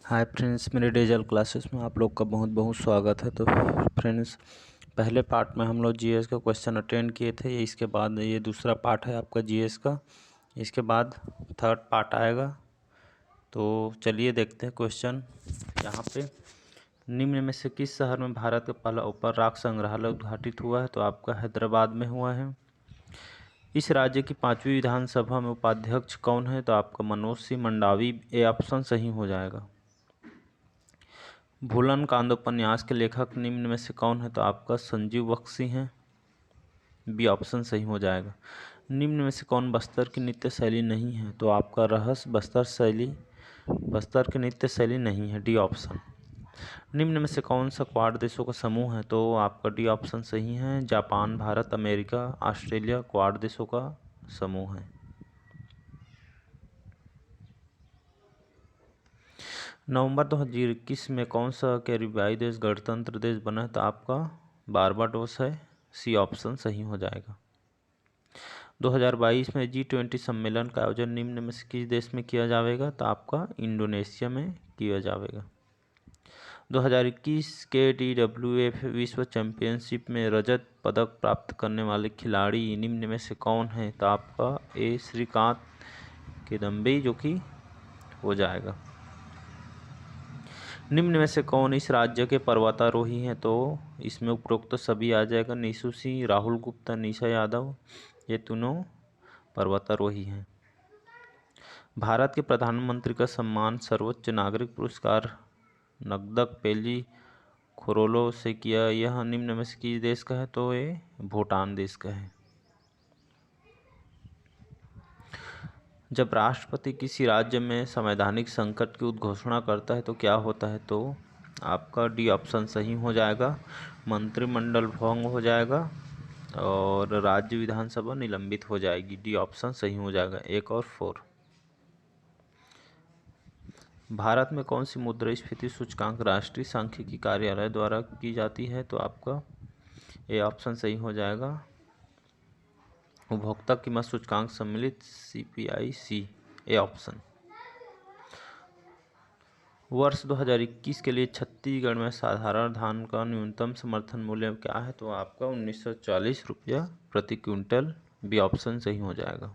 Hi friends, मेरे digital classes में आप लोग का बहुत बहुत स्वागत है। तो फ्रेंड्स, पहले पार्ट में हम लोग जीएस का क्वेश्चन अटेंड किए थे। इसके बाद ये दूसरा पार्ट है आपका जीएस का। इसके बाद थर्ड पार्ट आएगा। तो चलिए देखते हैं क्वेश्चन। यहाँ पे निम्न में से किस शहर में भारत का पहला ऊपर राख संग्रहालय उद्घाटित हुआ है? तो आपका हैदराबाद में हुआ है। इस राज्य की 5वीं विधानसभा में उपाध्यक्ष कौन है? तो आपका मनोज सिंह मंडावी। ए ऑप्शन सही हो जाएगा। भूलन कांदोपन्यास के लेखक निम्न में से कौन है? तो आपका संजीव बख्शी हैं। बी ऑप्शन सही हो जाएगा। निम्न में से कौन बस्तर की नृत्य शैली नहीं है? तो आपका रहस्य बस्तर की नृत्य शैली नहीं है। D option. निम्न में से कौन सा क्वाड देशों का समूह है? तो आपका डी ऑप्शन सही है। Japan, Bharat, America, Australia quad देशों का समूह है। नवंबर 2021 में कौन सा कैरिबियाई देश गणतंत्र देश बना है? तो आपका बारबाडोस है। सी ऑप्शन सही हो जाएगा। 2022 में G20 सम्मेलन का आयोजन निम्न में से किस देश में किया जाएगा? तो आपका इंडोनेशिया में किया जाएगा। 2021 के DWF विश्व चैंपियनशिप में रजत पदक प्राप्त करने वाले खिलाड़ी निम्न में से कौन है? तो आपका ए श्रीकांत किदम्बी जो कि हो जाएगा। निम्न में से कौन इस राज्य के पर्वतारोही हैं? तो इसमें उपरोक्त सभी आ जाएगा। निशु सिंह, राहुल गुप्ता, निशा यादव, ये तीनों पर्वतारोही हैं। भारत के प्रधानमंत्री का सम्मान सर्वोच्च नागरिक पुरस्कार नगदक पेली खोरोलो से किया। यह निम्न में से किस देश का है? तो ये भूटान देश का है। जब राष्ट्रपति किसी राज्य में संवैधानिक संकट की उद्घोषणा करता है तो क्या होता है? तो आपका डी ऑप्शन सही हो जाएगा। मंत्रिमंडल भंग हो जाएगा और राज्य विधानसभा निलंबित हो जाएगी। डी ऑप्शन सही हो जाएगा। 1 और 4। भारत में कौन सी मुद्रास्फीति सूचकांक राष्ट्रीय सांख्यिकी कार्यालय द्वारा की जाती है? तो आपका ए ऑप्शन सही हो जाएगा। उपभोक्ता कीमत सूचकांक सम्मिलित CPI-C। A option. वर्ष 2021 के लिए छत्तीसगढ़ में साधारण धान का न्यूनतम समर्थन मूल्य क्या है? तो आपका 1940 रुपया प्रति क्विंटल। बी ऑप्शन सही हो जाएगा।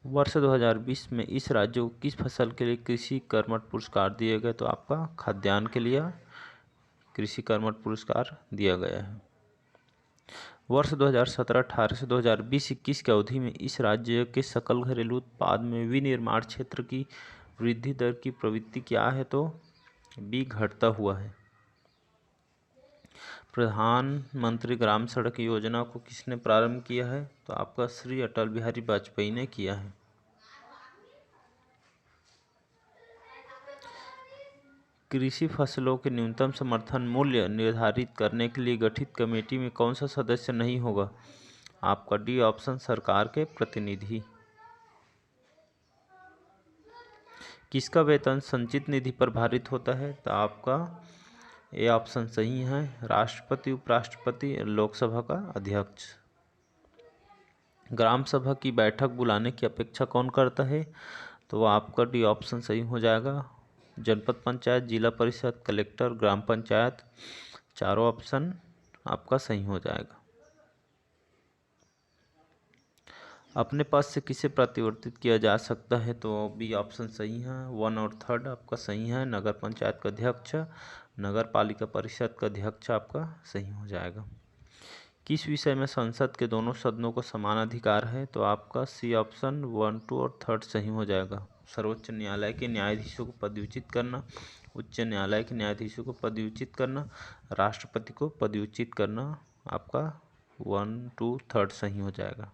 वर्ष 2020 में इस राज्य को किस फसल के लिए कृषि कर्मठ पुरस्कार दिए गए? तो आपका खाद्यान्न के लिए कृषि कर्मठ पुरस्कार दिया गया है। वर्ष 2017-18 से 2020-21 की अवधि में इस राज्य के सकल घरेलू उत्पाद में विनिर्माण क्षेत्र की वृद्धि दर की प्रवृत्ति क्या है? तो बी घटता हुआ है। प्रधानमंत्री ग्राम सड़क योजना को किसने प्रारंभ किया है? तो आपका श्री अटल बिहारी वाजपेयी ने किया है। कृषि फसलों के न्यूनतम समर्थन मूल्य निर्धारित करने के लिए गठित कमेटी में कौन सा सदस्य नहीं होगा? आपका डी ऑप्शन सरकार के प्रतिनिधि। किसका वेतन संचित निधि पर भारित होता है? तो आपका ए ऑप्शन सही है। राष्ट्रपति, उपराष्ट्रपति, लोकसभा का अध्यक्ष। ग्राम सभा की बैठक बुलाने की अपेक्षा कौन करता है? तो आपका डी ऑप्शन सही हो जाएगा। जनपद पंचायत, जिला परिषद, कलेक्टर, ग्राम पंचायत, चारों ऑप्शन आपका सही हो जाएगा। अपने पद से किसे प्रतिवर्तित किया जा सकता है? तो बी ऑप्शन सही है। 1 और 3 आपका सही है। नगर पंचायत का अध्यक्ष, नगर पालिका परिषद का अध्यक्ष आपका सही हो जाएगा। किस विषय में संसद के दोनों सदनों को समान अधिकार है? तो आपका सी ऑप्शन 1, 2 और 3 सही हो जाएगा। सर्वोच्च न्यायालय के न्यायाधीशों को पदव्युचित करना, उच्च न्यायालय के न्यायाधीशों को पदव्युचित करना, राष्ट्रपति को पदव्युचित करना, आपका 1, 2, 3 सही हो जाएगा।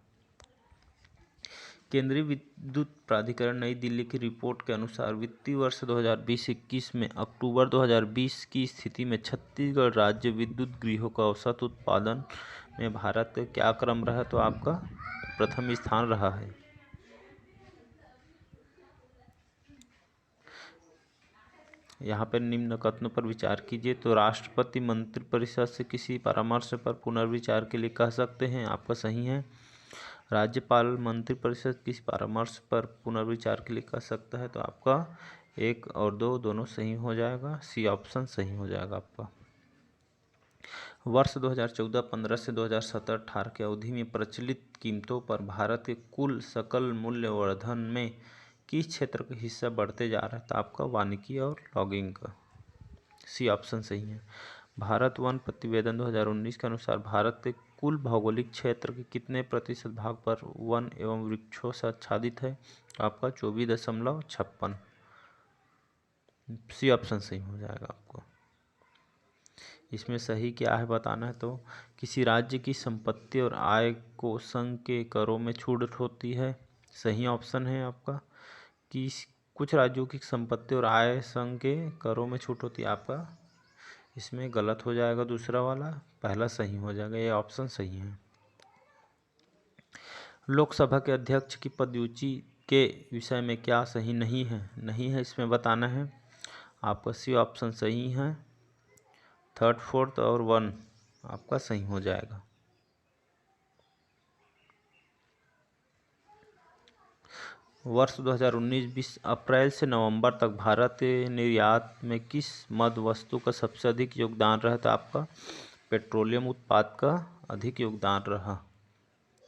केंद्रीय विद्युत प्राधिकरण नई दिल्ली की रिपोर्ट के अनुसार वित्तीय वर्ष 2020-21 में अक्टूबर 2020 की स्थिति में छत्तीसगढ़ राज्य विद्युत गृहों का औसत उत्पादन में भारत का क्या क्रम रहा? तो आपका प्रथम स्थान रहा है। यहाँ पर निम्न कथनों पर विचार कीजिए। तो राष्ट्रपति मंत्रिपरिषद से किसी परामर्श पर पुनर्विचार के लिए कह सकते हैं। आपका सही है। राज्यपाल मंत्रिपरिषद किस परामर्श पर पुनर्विचार के लिए कर सकता है? तो आपका 1 और 2 दोनों सही हो जाएगा, सी ऑप्शन सही हो जाएगा आपका। वर्ष 2014-15 से 2017-18 की अवधि में प्रचलित कीमतों पर भारत के कुल सकल मूल्यवर्धन में किस क्षेत्र का हिस्सा बढ़ते जा रहा है? तो आपका वानिकी और लॉगिंग का, सी ऑप्शन सही है। भारत वन प्रतिवेदन 2019 के अनुसार भारत के कुल भौगोलिक क्षेत्र के कितने प्रतिशत भाग पर वन एवं वृक्षों से आच्छादित है? आपका 24.56, सी ऑप्शन सही हो जाएगा आपको। इसमें सही क्या है बताना है। तो किसी राज्य की संपत्ति और आय को संघ के करों में छूट होती है, सही ऑप्शन है आपका। कि कुछ राज्यों की संपत्ति और आय संघ के करों में छूट होती है, आपका इसमें गलत हो जाएगा, दूसरा वाला, पहला सही हो जाएगा, ये ऑप्शन सही है। लोकसभा के अध्यक्ष की पदसूची के विषय में क्या सही नहीं है? नहीं है इसमें बताना है आपका, सी ऑप्शन सही है। 3rd, 4th और 1 आपका सही हो जाएगा। वर्ष 2019-20 अप्रैल से नवंबर तक भारत के निर्यात में किस मद वस्तु का सबसे अधिक योगदान रहा? तो आपका पेट्रोलियम उत्पाद का अधिक योगदान रहा,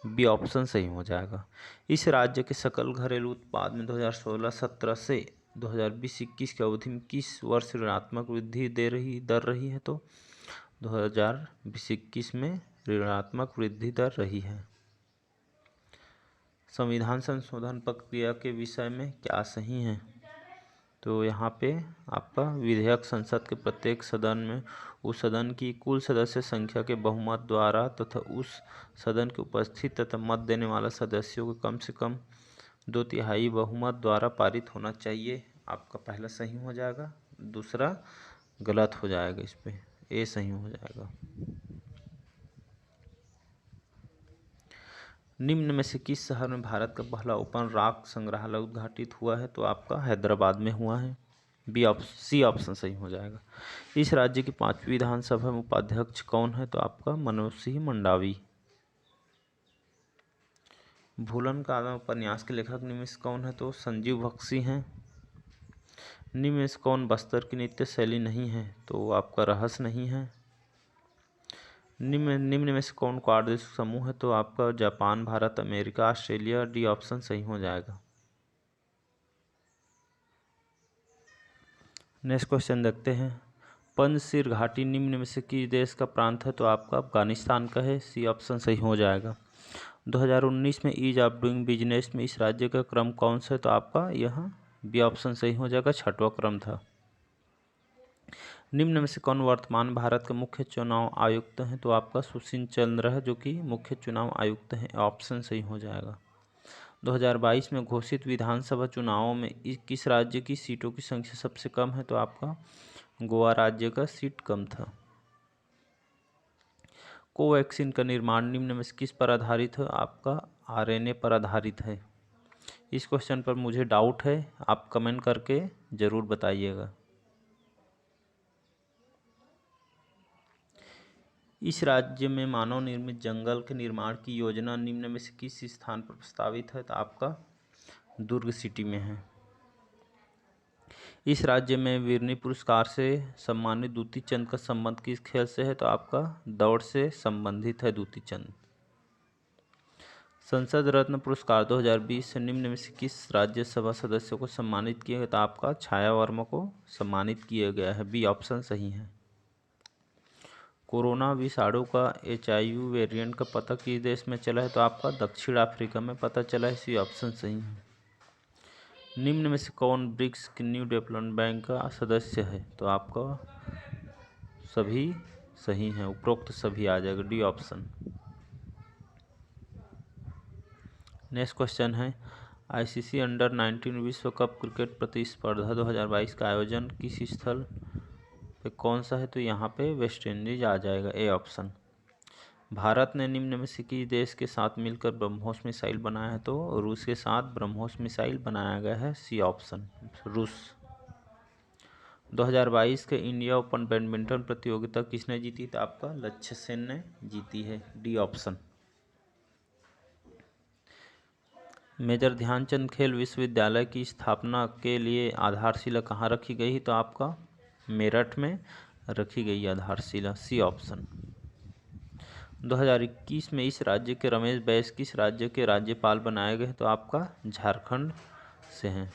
बी ऑप्शन सही हो जाएगा। इस राज्य के सकल घरेलू उत्पाद में 2016-17 से 2020-21 की अवधि में किस वर्ष ऋणात्मक वृद्धि दर रही है? तो 2020-21 में ऋणात्मक वृद्धि दर रही है। संविधान संशोधन प्रक्रिया के विषय में क्या सही है? तो यहाँ पे आपका विधेयक संसद के प्रत्येक सदन में उस सदन की कुल सदस्य संख्या के बहुमत द्वारा तथा उस सदन के उपस्थित तथा मत देने वाला सदस्यों के कम से कम 2/3 बहुमत द्वारा पारित होना चाहिए। आपका पहला सही हो जाएगा, दूसरा गलत हो जाएगा, इस पे ए सही हो जाएगा। निम्न में से किस शहर में भारत का पहला ओपन रॉक संग्रहालय उद्घाटित हुआ है? तो आपका हैदराबाद में हुआ है, सी ऑप्शन सही हो जाएगा। इस राज्य की 5वीं विधानसभा में उपाध्यक्ष कौन है? तो आपका मनोज सिंह मंडावी। भूलन का आदम उपन्यास के लेखक निम्न में से कौन है? तो संजीव बख्शी हैं। निम्न में से कौन बस्तर की नृत्य शैली नहीं है? तो आपका रहस्य नहीं है। निम्न में से कौन क्वाड समूह है? तो आपका Japan, Bharat, America, Australia, D option सही हो जाएगा। नेक्स्ट क्वेश्चन देखते हैं। पंजशीर घाटी निम्न में से किस देश का प्रांत है? तो आपका अफगानिस्तान का है, सी ऑप्शन सही हो जाएगा। 2019 में ईज ऑफ डूइंग बिजनेस में इस राज्य का क्रम कौन सा है? तो आपका यह बी ऑप्शन सही हो जाएगा, 6वां क्रम था। निम्न में से कौन वर्तमान भारत के मुख्य चुनाव आयुक्त हैं? तो आपका सुशील चंद्र है जो कि मुख्य चुनाव आयुक्त हैं, ऑप्शन सही हो जाएगा। 2022 में घोषित विधानसभा चुनावों में किस राज्य की सीटों की संख्या सबसे कम है? तो आपका गोवा राज्य का सीट कम था। कोवैक्सीन का निर्माण निम्न में से किस पर आधारित है? आपका आरएनए पर आधारित है। इस क्वेश्चन पर मुझे डाउट है, आप कमेंट करके ज़रूर बताइएगा। इस राज्य में मानव निर्मित जंगल के निर्माण की योजना निम्न में से किस स्थान पर प्रस्तावित है? तो आपका दुर्ग सिटी में है। इस राज्य में वीरनी पुरस्कार से सम्मानित दूती चंद का संबंध किस खेल से है? तो आपका दौड़ से संबंधित है दूती चंद। संसद रत्न पुरस्कार 2020 से निम्न में से किस राज्यसभा सदस्य को सम्मानित किया गया? तो आपका छाया वर्मा को सम्मानित किया गया है, बी ऑप्शन सही है। कोरोना विषाणु का HIV वेरिएंट का पता किस देश में चला है? तो आपका दक्षिण अफ्रीका में पता चला है, सी ऑप्शन सही है। निम्न में से कौन ब्रिक्स के न्यू डेवलपमेंट बैंक का सदस्य है? तो आपका सभी सही हैं, उपरोक्त सभी आ जाएगा, डी ऑप्शन। नेक्स्ट क्वेश्चन है, ICC अंडर-19 विश्व कप क्रिकेट प्रतिस्पर्धा 2022 का आयोजन किस स्थल पे कौन सा है? तो यहाँ पे वेस्ट इंडीज आ जाएगा, ए ऑप्शन। भारत ने निम्न में से किस देश के साथ मिलकर ब्रह्मोस मिसाइल बनाया है? तो रूस के साथ ब्रह्मोस मिसाइल बनाया गया है, सी ऑप्शन, रूस। 2022 के इंडिया ओपन बैडमिंटन प्रतियोगिता किसने जीती? तो आपका लक्ष्य सेन ने जीती है, डी ऑप्शन। मेजर ध्यानचंद खेल विश्वविद्यालय की स्थापना के लिए आधारशिला कहाँ रखी गई? तो आपका मेरठ में रखी गई आधारशिला, सी ऑप्शन। 2021 में इस राज्य के रमेश बैस किस राज्य के राज्यपाल बनाए गए? तो आपका झारखंड से हैं।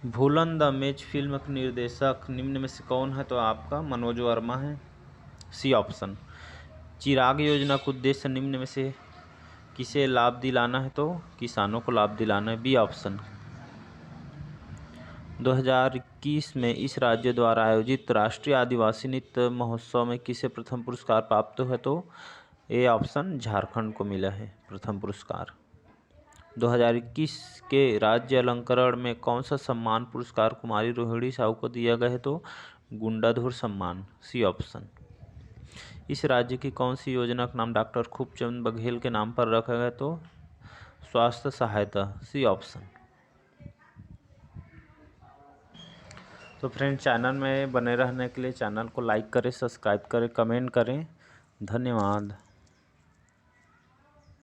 भूलन द मैच फिल्म के निर्देशक निम्न में से कौन है? तो आपका मनोज वर्मा है, सी ऑप्शन। चिराग योजना का उद्देश्य निम्न में से किसे लाभ दिलाना है? तो किसानों को लाभ दिलाना है, बी ऑप्शन। 2021 में इस राज्य द्वारा आयोजित राष्ट्रीय आदिवासी नृत्य महोत्सव में किसे प्रथम पुरस्कार प्राप्त हुआ? तो ए ऑप्शन, झारखंड को मिला है प्रथम पुरस्कार। 2021 के राज्य अलंकरण में कौन सा सम्मान पुरस्कार कुमारी रोहिणी साहू को दिया गया है? तो गुंडाधुर सम्मान, सी ऑप्शन। इस राज्य की कौन सी योजना का नाम डॉक्टर खूबचंद बघेल के नाम पर रखा गया? तो स्वास्थ्य सहायता, सी ऑप्शन। तो फ्रेंड, चैनल में बने रहने के लिए चैनल को लाइक करें, सब्सक्राइब करें, कमेंट करें। धन्यवाद।